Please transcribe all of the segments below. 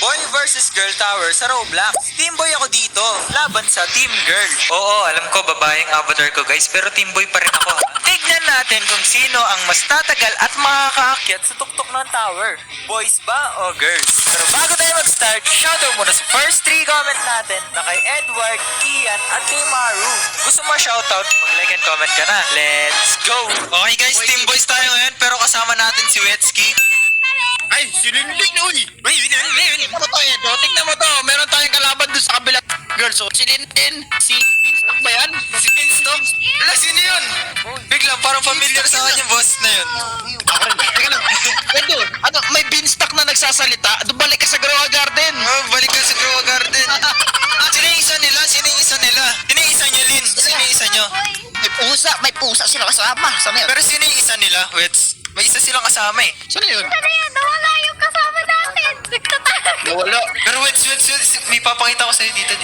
Boy versus Girl Tower sa Roblox. Team Boy ako dito, laban sa Team Girl. Oo, alam ko babaeng avatar ko guys, pero Team Boy pa rin ako. Tignan natin kung sino ang mas tatagal at makakaakyat sa tuktok ng tower. Boys ba o girls? Pero bago tayo mag-start, shoutout muna sa first 3 comment natin na kay Edward, Ian at kay Maru. Gusto mo shoutout? Mag-like and comment ka na. Let's go! Okay guys, Team Boys tayo ngayon pero kasama natin si Wetsky. Ay, si Linlin, uy! Uy, Linlin! Tignan mo to, Edo. Tignan mo to. Meron tayong kalaban doon sa kabilang girls. So, si Linlin, si Beanstalk ba yan? Si Beanstalk? Wala, sino yun? Bigla, parang familiar sa akin yung boss na yun. Ako rin. Teka lang. Edo, ano, may Beanstalk na nagsasalita. Doon balik ka sa Growa Garden. Oh, balik ka sa Growa Garden. Sino yung isa nila? Sino yung isa nila? Sino yung isa nyo, Lin? Sino yung isa nyo? May pusa sila kasama. Sana yun? Pero sino yung isa nila, Wets? May isa silang kasama eh. Sana yun? Ano yan? Nawala yung kasama natin. Nagtatawag. Nawala. Pero Wets, may papakita ko sa'yo dito.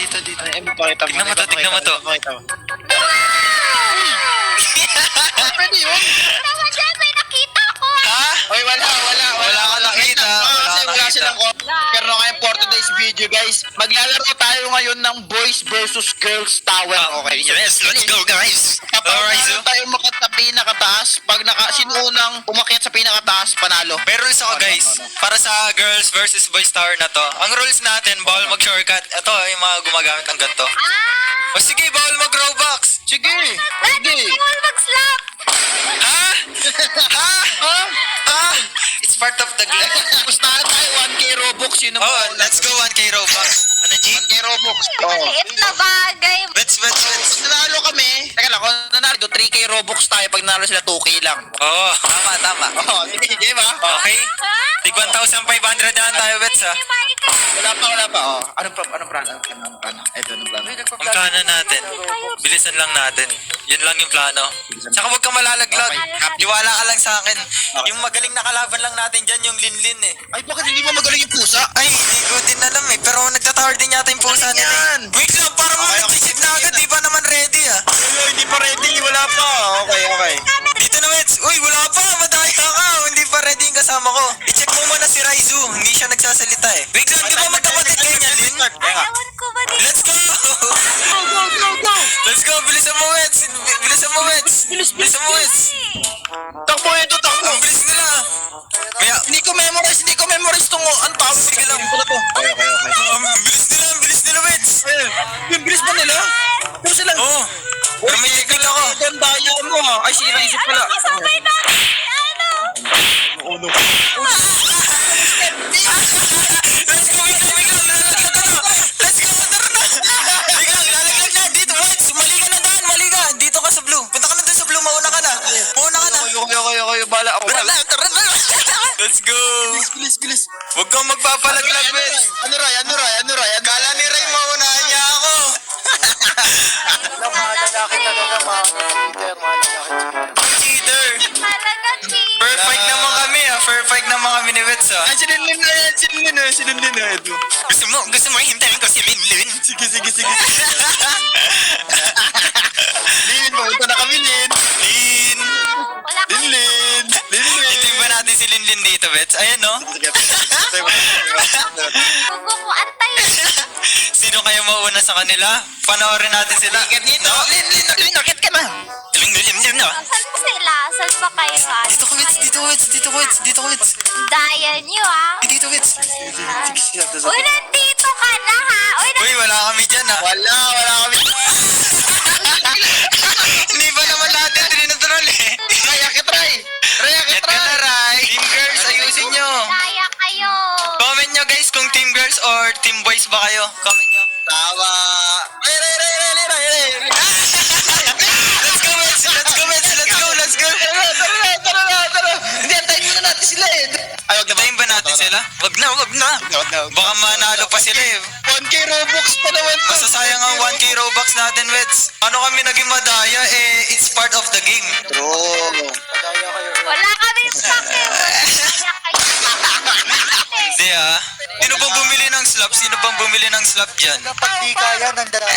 Ay, pakita mo. Tignan mo to, tignan mo to. Pakita mo. Pwede yun. Naman dyan, may nakita ko. Ha? Oy, wala ka nakita. Wala silang ko. Pero ngayon for today's video guys, maglalaro tayo ngayon ng Boys versus Girls Tower. Okay. Yes, let's go guys. Alright, so. Tayo umakyat sa pinakataas. Pag sino unang umakyat sa pinakataas, panalo. May rules ako guys. Para sa girls versus boys tower na to. Ang rules natin, bawal mag-shortcut. Ito, yung mga gumagamit ng ganito. O sige, bawal mag-robux. Sige. Dati, bawal mag-slap. Ha? Ha? Ha? It's part of the game. Pustahan tayo 1k Robux. Sino mo? Oh, let's go 1k robux. Ano, G? 1k Robux. Maliit na bagay. Wets. Pag nanalo kami, teka lang, kung nanalo 3k Robux tayo, pag nanalo sila 2k lang. Oo, tama. Oh, sige ba? Okay. Ha? Tig 1,500 na lang tayo, Wets ha. Wala pa. Oh, anong plano? Ito, anong plano? Ang plano natin, bilisan lang natin. Yun lang yung plano. Tsaka huwag kang malalaglag. Iwala ka lang sa akin. Yung magaling na kalaban lang natin dyan, yung Linlin eh. Ay, bakit hindi mo magaling yung pusa? Ay, hindi ko din alam eh. Pero nagtatower din yata yung pusa nila eh. yan? Wait lang, parang Okay, mag-isip na agad. Di pa naman ready ah. Hindi pa ready, wala pa. Okay. Dito na, Wets. Uy, wala pa. Madaya ka. Hindi pa ready yung kasama ko. I-check mo muna si Raizu. Hindi siya nagsasalita eh. Wait lang, di ba magkapatid kayo niya, Lin? Ayawan ko ba din? Let's go! Go! Let's go! Bilisan mo, Wets! Bilisan mo, Wets! Takbo ito, takbo. Ang bilis nila! Kaya, Hindi ko memorize tong ang tawag. Sige lang. Okay. ang bilis nila, Wets! Yung bilis ba nila? Pero sila. Oo! Pero may tigil ako! Ang daya mo ha. Ay, sira isip pala. Kasabay natin. Ano? Ano? Let's go, wait lang! Lalaglag na! Let's go, tara na! Wait lang, lalaglag na! Dito, Wets! Mali ka na daan! Mali ka! Dito ka sa blue! Punta ka na doon sa blue! Mauna ka na! Okay. Bala ako. Tara na! Let's go! Bilis. Huwag kang magpapalaglag, Wets! Ano Ray? Kala ni Ray maunahan niya ako! Cheater! Talaga, cheat. Perfect naman kami ni Wets ah. Ay, sinunlin na ito. Gusto mo hintayin ko si Linlin? Sige. Lin, maunta na kami, Lin. Lin! Wala ka. Lin. Itin ba natin si Linlin dito, Wets? Ayan no? Gusto ko antayin. Sino kaya mauna sa kanila? Panoorin natin sila. Dito, Lin, nakit ka na. Linlin no? Saan sila? Saan ba kayo? Dito ko, Wets. Daya nyo, ah. Dito, Wets. Uy, nandito ka na, ha? Uy, wala kami dyan ha. Wala kami. Hindi ba naman natin trinutron eh? Yakit, Ray. Get ka na, Ray. Team girls, ayusin nyo. Daya kayo. Comment nyo guys kung team girls or team boys ba kayo. Comment nyo. Tawa. Ray. Let's go, Wets. Tara. Hindi, antayin muna natin sila eh. Ay, wag Tayin ba natin sila? Wag na. Baka manalo pa sila eh. 1k Robux pa naman to. Masasayang ang 1k Robux natin, Wets. Ano kami naging madaya eh, it's part of the game. True. Wala kami sakit. Daya kayo. Hindi ah. Sino bang bumili ng slap dyan? Kapag di kaya, nandara.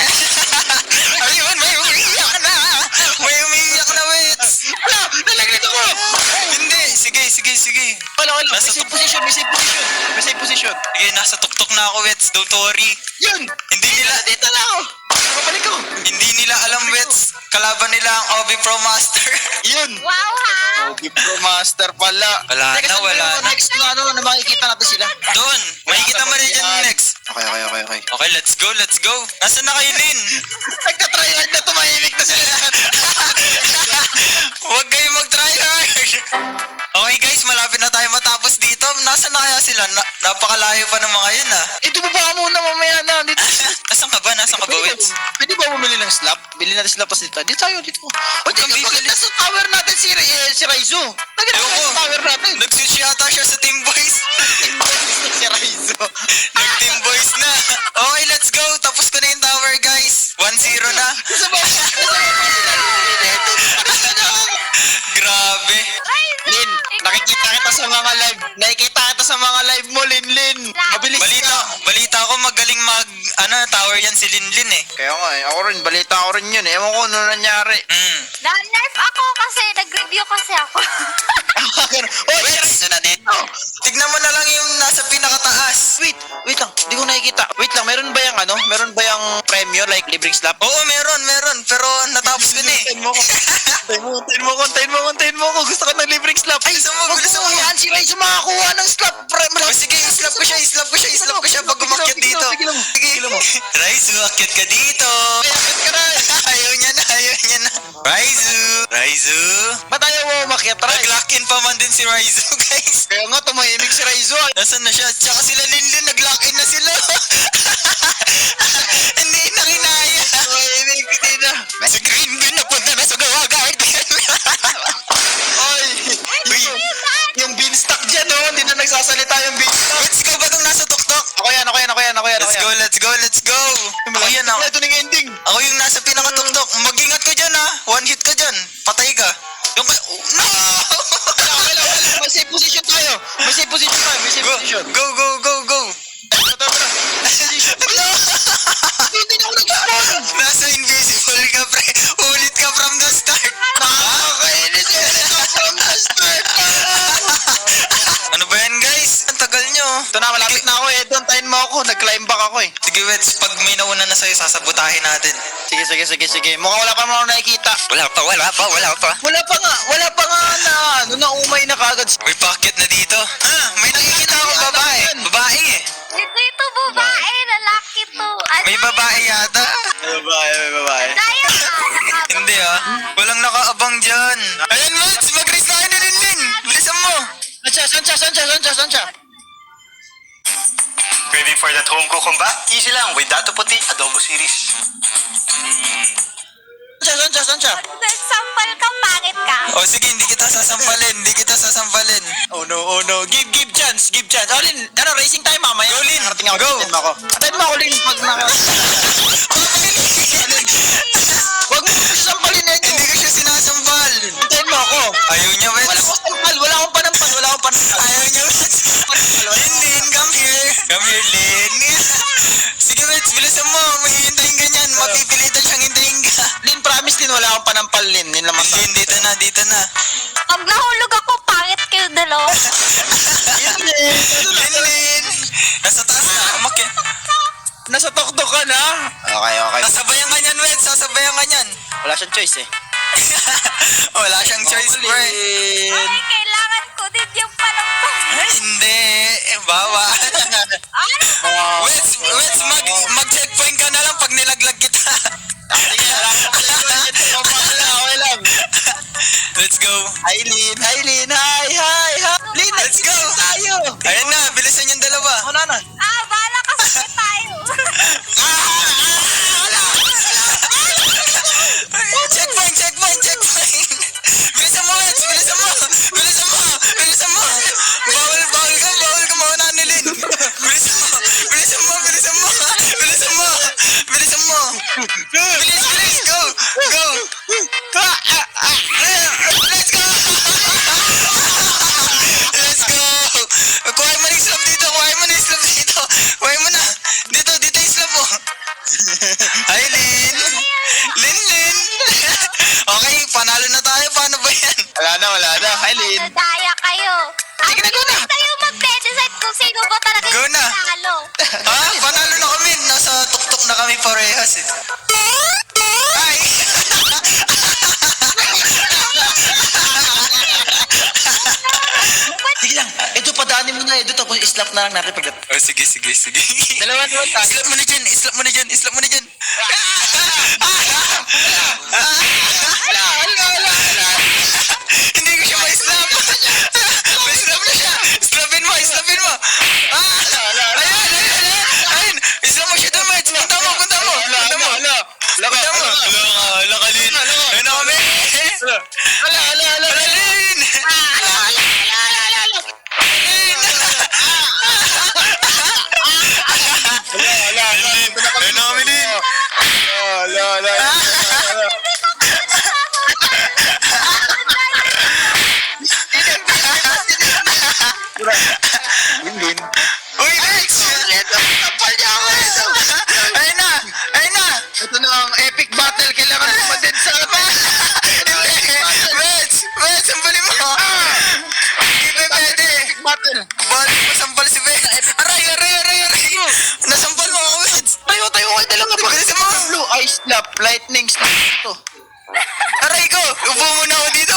Ayun, may umiiyak na, Wets. Wala, nalaglag ako. Hindi, si sige. Wala. May Nasa safe position. May safe position. Sige, nasa tuktok na ako, Wets. Don't worry. Yun! Hindi nila, Dito na ako! Kapalik ko! hindi nila alam, Wets. Kalaban nila ang Obi Pro Master. Yun! Wow, ha? Okay, Pro Master pala. Wala Teka, na, saan ba wala yung na. Next na ano, na makikita natin sila. Doon. Makikita mo rin dyan next. Okay. Okay, let's go. Nasaan na kayo, Lin? Nagtatry hard na tumahimik na sila lahat. Huwag kayo mag-try hard. Okay guys, malapit na tayo matapos dito. Nasaan na kaya sila? Napakalayo pa ng mga yun ah. Ito ba muna mamaya na? Dito. Nasaan ka ba, Wets? Pwede ba bumili ng slap? Bili natin slap pas dito. Dito tayo, dito. O, kang bibili. bakit nasa tower natin si Raizo? Bakit nasa Ayoko. tower natin? Nag-switch yata siya sa Team Boys. Si Raizo. Nag-Team Boys na. Okay, let's go. Tapos ko na yung tower guys. 1-0 na. Grabe. Lin, nakikita kita sa mga live. Nakikita kita sa mga live mo, Lin. Mabilis Balita ko magaling tower yan si Linlin eh. Kaya nga eh, ako rin, balita ko rin yun eh. Ewan ko ano nangyari. Na-nerf ako kasi nag-review kasi ako. Oh, si Raizo na dito. Tignan mo na lang yung nasa pinakataas. Wait lang, di ko nakikita. Wait lang, meron ba yung meron ba yung premyo like libreng slap? Oo, meron. Pero natapos ko na eh. Kontayin mo ko. Gusto ko ng libreng slap. Bilisan mo. Yan, si Raizo makakuha ng slap. O sige, islap ko siya pag umakyat dito. Sige. Raizu, akyat ka dito. Ayaw niya na. Raizu. Ba't ayaw mo umakyat, Rai? Nag-lock in pa man din si Raizu, guys. Kaya nga, tumahimik si Raizo. Nasaan na siya? Tsaka sila Linlin, nag-lock in na sila. Hindi na kinaya. Tumahimik, hindi na. Si Green Gun napunta na sa gawa garden. Oy, yung beanstalk dyan, oh. Hindi na nagsasalita yung beanstalk. Let's go ba itong nasa tuktok? Ako yan. Let's go. Ako yan ako. Ito na yung ending. Ako yung nasa pinakatuktok. Mag-ingat ka dyan ha. One hit ka dyan. Patay ka. Yung no! Wala. May safe position tayo. Go. Tara. No! Hindi na ako nag-spawn. Nasa invisible ka, pre. Ulit ka from the start. Nakakainis from the start. Ano ba yan, guys? Ang tagal nyo. Ito na, malapit na ako eh. Dontayin mo ako. Nag-climb back ako eh. Sige, Wets. Pag may nauna na sa'yo, sasabutahin natin. Sige. Mukhang wala pa naman ako nakikita. Wala pa. Wala pa nga na. Naumay na kagad. May pocket na dito. May nakikita akong babae. Babae eh. Hindi ito babae, lalaki to. Ano May babae yata. May babae. Daya ka. Hindi ah. Walang nakaabang dyan. Ayan, Wets. Mag-race na kayo ni Linlin. Bilisan mo. Saan siya? Craving for that home cooked ba? Easy lang with Dato Puti Adobo Series. Saan siya? Sampal ka, pangit ka. O sige, hindi kita sasampalin. Oh no. Give chance. Olin, racing tayo mamaya. Go, Lin. Narating ako. Go. Atayin mo ako, Lin. Pag Huwag mo ko sampalin na ito. Hindi ko siya sinasampal. Atayin mo ako. Ayaw niya, Wets. Wala akong panampal. Ayaw niya, Wets. Lin, come here, Lin. Sige, Wets, bilisan mo. May hihintayin ka niyan. Mapipilitan siyang hintayin ka. Lin, promise Lin, wala akong panampal, Lin. Lin naman. Hindi, dito na. Pag nahulog ako, pangit kayo dalawa. Lin. Nasa taas na. Umakyat. Nasa toktok ka na. Okay. Sasabayan ka niyan, Wets. Sasabayan ka niyan. Wala siyang choice eh. Wala siyang choice, pre. Ay, kailangan ko din yung palampal. Hindi. Bawal. Ano? Wets, mag-checkpoint ka na lang pag nilaglag kita. Sige, wala akong panampal. Okay lang. Let's go. Hi, Lin. Hi. Lin, Let's go. tayo. Ayan na, bilisan yung dalawa. Ano na? Bala ka sa tayo. Checkpoint. Bilisan mo, Wets. Bilisan mo. Bawal ka mauna ni Lin. Bilisan mo. Bilisan mo. Bilis, go. Let's go. Kuhain mo na yung slap dito. Kuhain mo na. Dito yung slap mo. Hi, Lin. Lin. Okay, panalo na tayo. Paano ba yan? Wala na. Hi, Lin. Daya kayo. kung sino ba talaga Go yung na. nanalo. Ha? Panalo na kami. Nasa tuktok na kami parehas eh. Ay! Sige lang. Edo, padaanin mo na, Edo. Tapos islap na lang natin pag... Oh, sige. Dalawa naman tayo. Islap mo na dyan. Hindi ko siya ma-islap. Ma-islap na siya. Islapin mo. Ayun. Islap mo siya doon, Mads. Punta mo. Lakalin. Ayun na kami. Lakalin. Ayun na kami din. Uy, Mads. Tapal niya ako, Edo. Ayun na. Ito na ang epic battle. Kailangan mo din sa atin. Mads, sampalin mo. Hindi pa pwede. Epic battle. Balik mo sampal si Mads. Aray. Nasampal mo ako, Mads. Tayo kayo dalawa. Bilisan mo. Blue eye slap. Lightning slap. Ito. Aray ko. Upo muna ako dito.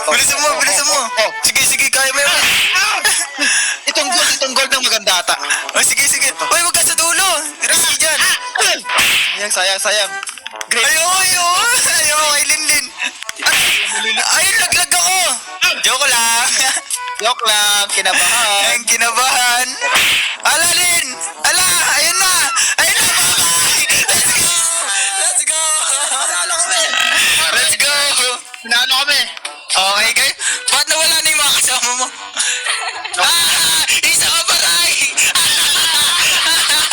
Bilisan mo. Oh. Sige, kaya mo yun. Itong gold ang maganda ata. Oh, sige. Uy, wag ka sa dulo. Risky dyan. Sayang. Great. Ayaw, kay Linlin. Ayun, laglag ako. Joke lang. Joke lang. Kinabahan. Ayun,